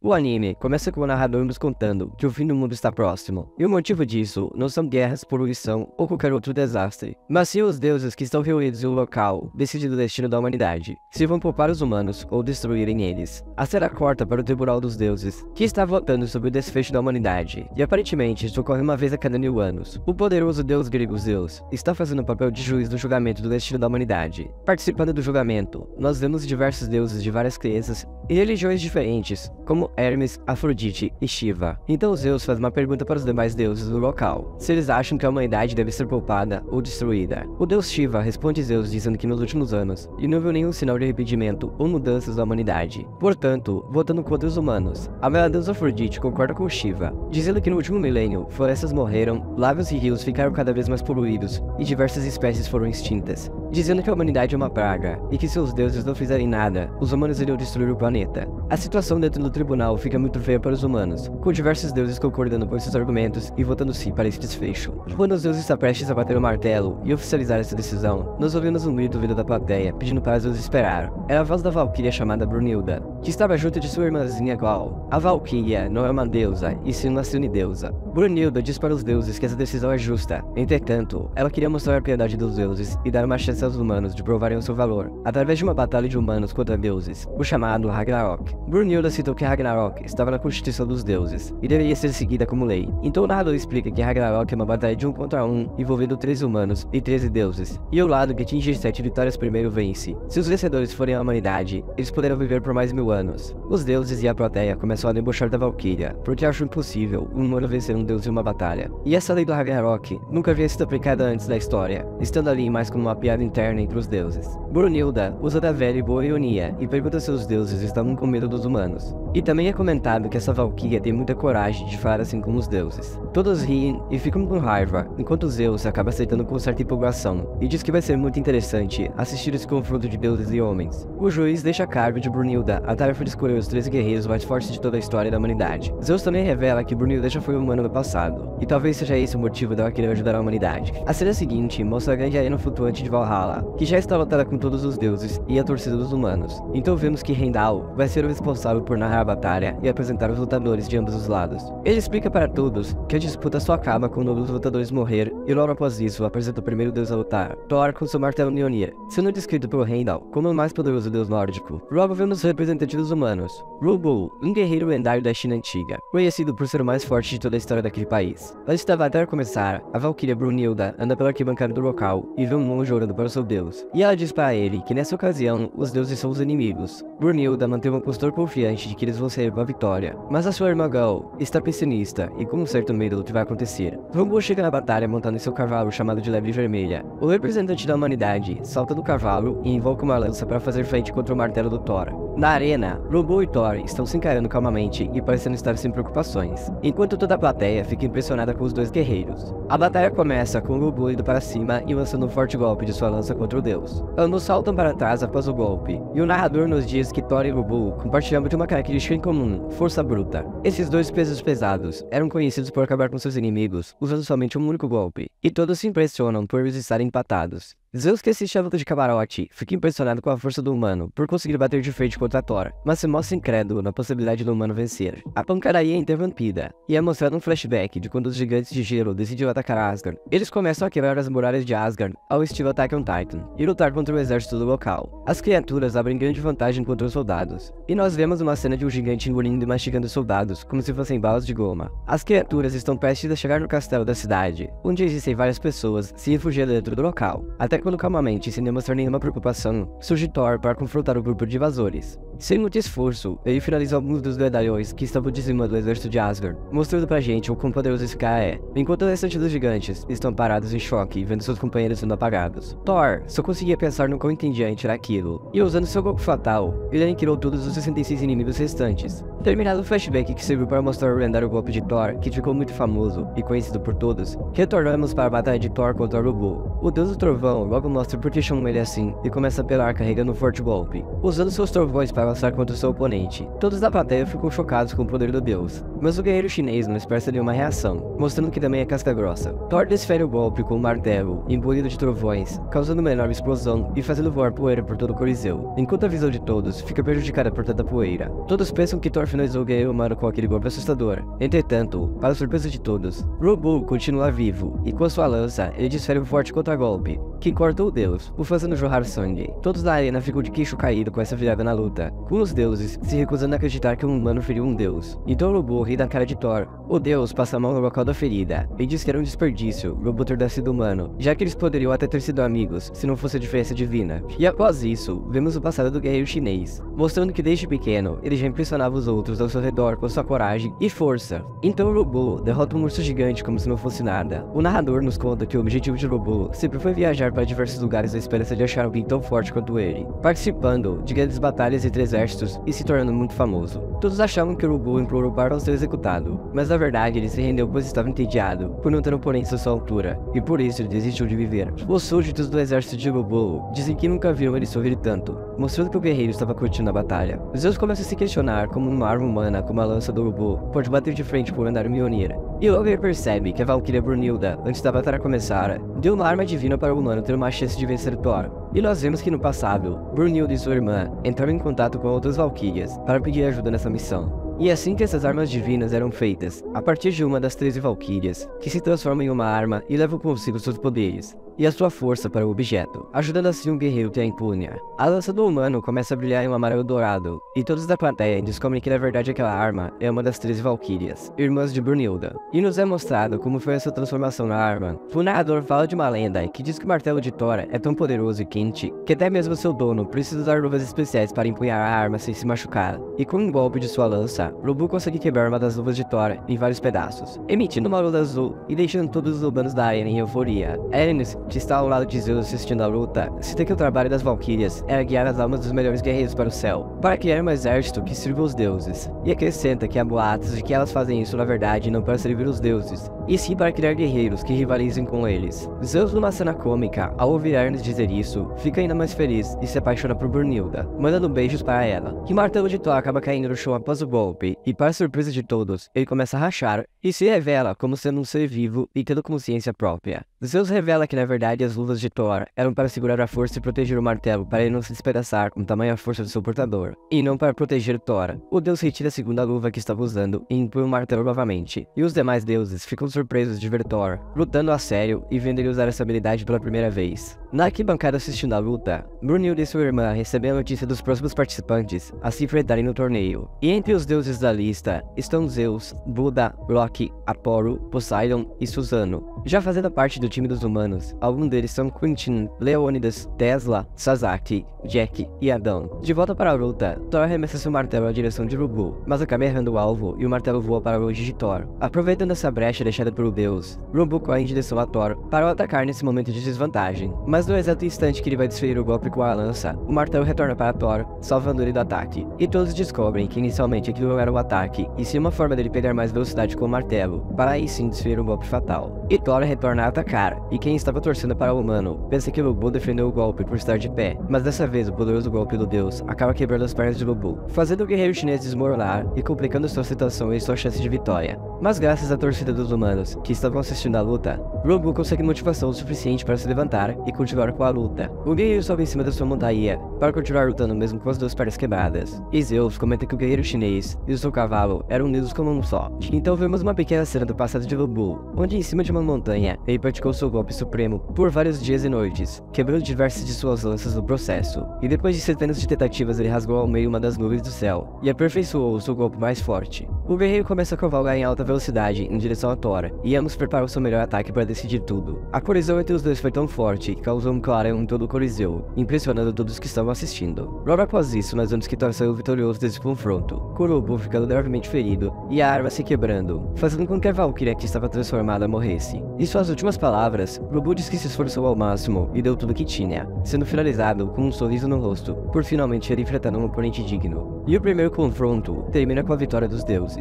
O anime começa com o narrador nos contando que o fim do mundo está próximo, e o motivo disso não são guerras, poluição ou qualquer outro desastre, mas sim os deuses que estão reunidos em um local decidindo o destino da humanidade, se vão poupar os humanos ou destruírem eles. A cena corta para o Tribunal dos Deuses, que está votando sobre o desfecho da humanidade, e aparentemente isso ocorre uma vez a cada 1000 anos. O poderoso deus grego Zeus está fazendo o papel de juiz do julgamento do destino da humanidade. Participando do julgamento, nós vemos diversos deuses de várias crenças e religiões diferentes, como Hermes, Afrodite e Shiva. Então Zeus faz uma pergunta para os demais deuses do local, se eles acham que a humanidade deve ser poupada ou destruída. O deus Shiva responde Zeus dizendo que nos últimos anos, ele não viu nenhum sinal de arrependimento ou mudanças da humanidade, portanto, votando contra os humanos. A bela deusa Afrodite concorda com Shiva, dizendo que no último milênio, florestas morreram, lagos e rios ficaram cada vez mais poluídos e diversas espécies foram extintas, dizendo que a humanidade é uma praga e que se os deuses não fizerem nada, os humanos iriam destruir o planeta. A situação dentro do tribunal fica muito feia para os humanos, com diversos deuses concordando com esses argumentos e votando sim para esse desfecho. Quando Zeus está prestes a bater o martelo e oficializar essa decisão, nós ouvimos um grito vindo da plateia, pedindo para Zeus esperar. Era a voz da Valquíria chamada Brunilda, que estava junto de sua irmãzinha Gal. A Valquíria não é uma deusa, e sim uma semideusa. Brunilda diz para os deuses que essa decisão é justa. Entretanto, ela queria mostrar a piedade dos deuses e dar uma chance aos humanos de provarem o seu valor, através de uma batalha de humanos contra deuses, o chamado Ragnarok. Brunilda citou que Ragnarok estava na constituição dos deuses, e deveria ser seguida como lei. Então o narrador explica que Ragnarok é uma batalha de 1 contra 1, envolvendo 13 humanos e 13 deuses, e o lado que atinge 7 vitórias primeiro vence. Se os vencedores forem a humanidade, eles poderão viver por mais 1000 anos. Os deuses e a plateia começam a debochar da Valquíria, porque acham impossível um humano vencer um deus em uma batalha. E essa lei do Ragnarok nunca havia sido aplicada antes da história, estando ali mais como uma piada interna entre os deuses. Brunilda usa da velha e boa ironia e pergunta se os deuses estavam com medo dos humanos. E também é comentado que essa Valquíria tem muita coragem de falar assim como os deuses. Todos riem e ficam com raiva, enquanto Zeus acaba aceitando com certa empolgação, e diz que vai ser muito interessante assistir esse confronto de deuses e homens. O juiz deixa a cargo de Brunilda a tarefa de escolher os 13 guerreiros mais fortes de toda a história da humanidade. Zeus também revela que Brunilda já foi humana no passado, e talvez seja esse o motivo dela querer ajudar a humanidade. A cena seguinte mostra a grande arena flutuante de Valhalla, que já está lotada com todos os deuses e a torcida dos humanos. Então vemos que Heimdall vai ser o responsável por narrar a batalha e apresentar os lutadores de ambos os lados. Ele explica para todos que a disputa só acaba quando um dos lutadores morrer, e logo após isso apresenta o primeiro deus a lutar, Thor, com seu martelo Mjolnir, sendo descrito por Heimdall como o mais poderoso deus nórdico. Logo vemos o representante dos humanos, Rubu, um guerreiro lendário da China antiga, conhecido por ser o mais forte de toda a história daquele país. Antes da batalha começar, a Valquíria Brunilda anda pela arquibancada do local e vê um monge orando para o seu deus, e ela diz para ele que nessa ocasião os deuses são os inimigos. Brunilda mantém uma postura confiante de que eles vão sair com a vitória, mas a sua irmã Gal está pessimista e com um certo medo do que vai acontecer. Rubu chega na batalha montando em seu cavalo chamado de Lebre Vermelha. O representante da humanidade salta do cavalo e invoca uma lança para fazer frente contra o martelo do Thor. Na arena, Rubu e Thor estão se encarando calmamente e parecendo estar sem preocupações, enquanto toda a plateia fica impressionada com os dois guerreiros. A batalha começa com Rubu indo para cima e lançando um forte golpe de sua lança contra o deus. Ambos saltam para trás após o golpe, e o narrador nos diz que Thor e Rubu compartilham de uma característica em comum, força bruta. Esses dois pesos pesados eram conhecidos por acabar com seus inimigos usando somente um único golpe, e todos se impressionam por eles estarem empatados. Zeus, que assiste a luta de camarote, fica impressionado com a força do humano por conseguir bater de frente contra Thor, mas se mostra incrédulo na possibilidade do humano vencer. A pancadaria é interrompida, e é mostrado um flashback de quando os gigantes de gelo decidiram atacar Asgard. Eles começam a quebrar as muralhas de Asgard ao estilo Attack on Titan, e lutar contra o exército do local. As criaturas abrem grande vantagem contra os soldados, e nós vemos uma cena de um gigante engolindo e mastigando os soldados, como se fossem balas de goma. As criaturas estão prestes a chegar no castelo da cidade, onde existem várias pessoas se refugiando dentro do local, até quando calmamente, sem demonstrar nenhuma preocupação, surge Thor para confrontar o grupo de invasores. Sem muito esforço, ele finaliza alguns dos medalhões que estavam dizimando o exército de Asgard, mostrando pra gente o quão poderoso esse cara é, enquanto o restante dos gigantes estão parados em choque, vendo seus companheiros sendo apagados. Thor só conseguia pensar no quão entediante era aquilo, e usando seu golpe fatal, ele aniquilou todos os 66 inimigos restantes. Terminado o flashback que serviu para mostrar o lendário golpe de Thor, que ficou muito famoso e conhecido por todos, retornamos para a batalha de Thor contra Rubu. O deus do trovão logo mostra por que chamam ele assim e começa a apelar carregando um forte golpe, usando seus trovões para lançar contra o seu oponente. Todos da plateia ficam chocados com o poder do deus. mas o guerreiro chinês não expressa nenhuma reação, mostrando que também é casca grossa. Thor desfere o golpe com um martelo, imbuído de trovões, causando uma enorme explosão e fazendo voar poeira por todo o Coliseu, enquanto a visão de todos fica prejudicada por tanta poeira. Todos pensam que Thor finalizou o guerreiro humano com aquele golpe assustador. Entretanto, para a surpresa de todos, Robo continua vivo, e com a sua lança, ele desfere um forte contragolpe, que corta o deus, o fazendo jorrar sangue. Todos da arena ficam de queixo caído com essa virada na luta, com os deuses se recusando a acreditar que um humano feriu um deus. Então Robo ri da cara de Thor. O deus passa a mão no local da ferida, e diz que era um desperdício Robo ter nascido humano, já que eles poderiam até ter sido amigos, se não fosse a diferença divina. E após isso, vemos o passado do guerreiro chinês, mostrando que desde pequeno, ele já impressionava os outros ao seu redor com sua coragem e força. Então Robo derrota um urso gigante como se não fosse nada. O narrador nos conta que o objetivo de Robo sempre foi viajar para diversos lugares na esperança de achar alguém tão forte quanto ele, participando de grandes batalhas entre exércitos e se tornando muito famoso. Todos achavam que Robo implorou para não ser executado, mas na verdade ele se rendeu pois estava entediado, por não ter oponentes à sua altura, e por isso ele desistiu de viver. Os súditos do exército de Robo dizem que nunca viram ele sorrir tanto, mostrando que o guerreiro estava curtindo a batalha. Os Zeus começam a se questionar como uma arma humana como a lança do Robo pode bater de frente por andar Mjolnir. E logo ele percebe que a Valkyria Brunilda, antes da batalha começar, deu uma arma divina para o humano ter uma chance de vencer Thor. E nós vemos que no passado, Brunilda e sua irmã entraram em contato com outras Valkyrias para pedir ajuda nessa missão. E assim que essas armas divinas eram feitas, a partir de uma das 13 Valkyrias, que se transforma em uma arma e leva consigo seus poderes e a sua força para o objeto, ajudando assim um guerreiro que a empunha. A lança do humano começa a brilhar em um amarelo dourado, e todos da plateia descobrem que na verdade aquela arma é uma das 13 Valkyrias, irmãs de Brunilda. E nos é mostrado como foi essa transformação na arma. O narrador fala de uma lenda que diz que o martelo de Thor é tão poderoso e quente que até mesmo seu dono precisa usar luvas especiais para empunhar a arma sem se machucar. E com um golpe de sua lança, Robo consegue quebrar uma das luvas de Thor em vários pedaços, emitindo uma luz azul e deixando todos os humanos da arena em euforia. Erinys, que está ao lado de Zeus assistindo a luta, cita que o trabalho das Valkyrias era guiar as almas dos melhores guerreiros para o céu, para criar um exército que sirva os deuses, e acrescenta que há boatos de que elas fazem isso na verdade não para servir os deuses, e sim para criar guerreiros que rivalizem com eles. Zeus, numa cena cômica, ao ouvir Erinys dizer isso, fica ainda mais feliz e se apaixona por Brunilda, mandando beijos para ela. Que o martelo de Thor acaba caindo no chão após o golpe, e para surpresa de todos, ele começa a rachar e se revela como sendo um ser vivo e tendo consciência própria. Zeus revela que na verdade as luvas de Thor eram para segurar a força e proteger o martelo para ele não se despedaçar com tamanha força do seu portador, e não para proteger Thor. O deus retira a segunda luva que estava usando e impõe o martelo novamente, e os demais deuses ficam surpresos de ver Thor lutando a sério e vendo ele usar essa habilidade pela primeira vez. Na arquibancada assistindo a luta, Brunilda e sua irmã recebem a notícia dos próximos participantes a se enfrentarem no torneio, e entre os deuses da lista estão Zeus, Buda, Loki, Apollo, Poseidon e Susano. Já fazendo parte do time dos humanos, alguns deles são Quentin, Leônidas, Tesla, Sasaki, Jack e Adão. De volta para a luta, Thor arremessa seu martelo na direção de Robo, mas acaba errando o alvo e o martelo voa para longe de Thor. Aproveitando essa brecha deixada pelo deus, Robo corre em direção a Thor para o atacar nesse momento de desvantagem, mas no exato instante que ele vai desferir o golpe com a lança, o martelo retorna para Thor, salvando ele do ataque, e todos descobrem que inicialmente aquilo não era um ataque, e sim uma forma dele pegar mais velocidade com o martelo, para aí sim desferir um golpe fatal. E Thor retorna a atacar, e quem estava torcendo para o humano pensa que Robo defendeu o golpe por estar de pé, mas dessa vez o poderoso golpe do deus acaba quebrando as pernas de Robo, fazendo o guerreiro chinês desmoronar e complicando sua situação e sua chance de vitória. Mas graças à torcida dos humanos, que estavam assistindo a luta, Robo consegue motivação suficiente para se levantar e continuar com a luta. O guerreiro sobe em cima da sua montaria para continuar lutando mesmo com as duas pernas quebradas. E Zeus comenta que o guerreiro chinês e o seu cavalo eram unidos como um só. Então vemos uma pequena cena do passado de Robo, onde em cima de uma montanha, ele praticou seu golpe supremo por vários dias e noites, quebrando diversas de suas lanças no processo. E depois de centenas de tentativas, ele rasgou ao meio uma das nuvens do céu e aperfeiçoou o seu golpe mais forte. O guerreiro começa a cavalgar em alta velocidade em direção a Thor, e ambos preparam seu melhor ataque para decidir tudo. A colisão entre os dois foi tão forte que causou um clarão em todo o Coliseu, impressionando todos que estavam assistindo. Logo após isso, nós vemos que Thor saiu vitorioso desse confronto, com Robo ficando gravemente ferido e a arma se quebrando, fazendo com que a Valkyria que estava transformada morresse. Em suas últimas palavras, Robo disse que se esforçou ao máximo e deu tudo que tinha, sendo finalizado com um sorriso no rosto, por finalmente ter enfrentado um oponente digno. E o primeiro confronto termina com a vitória dos deuses.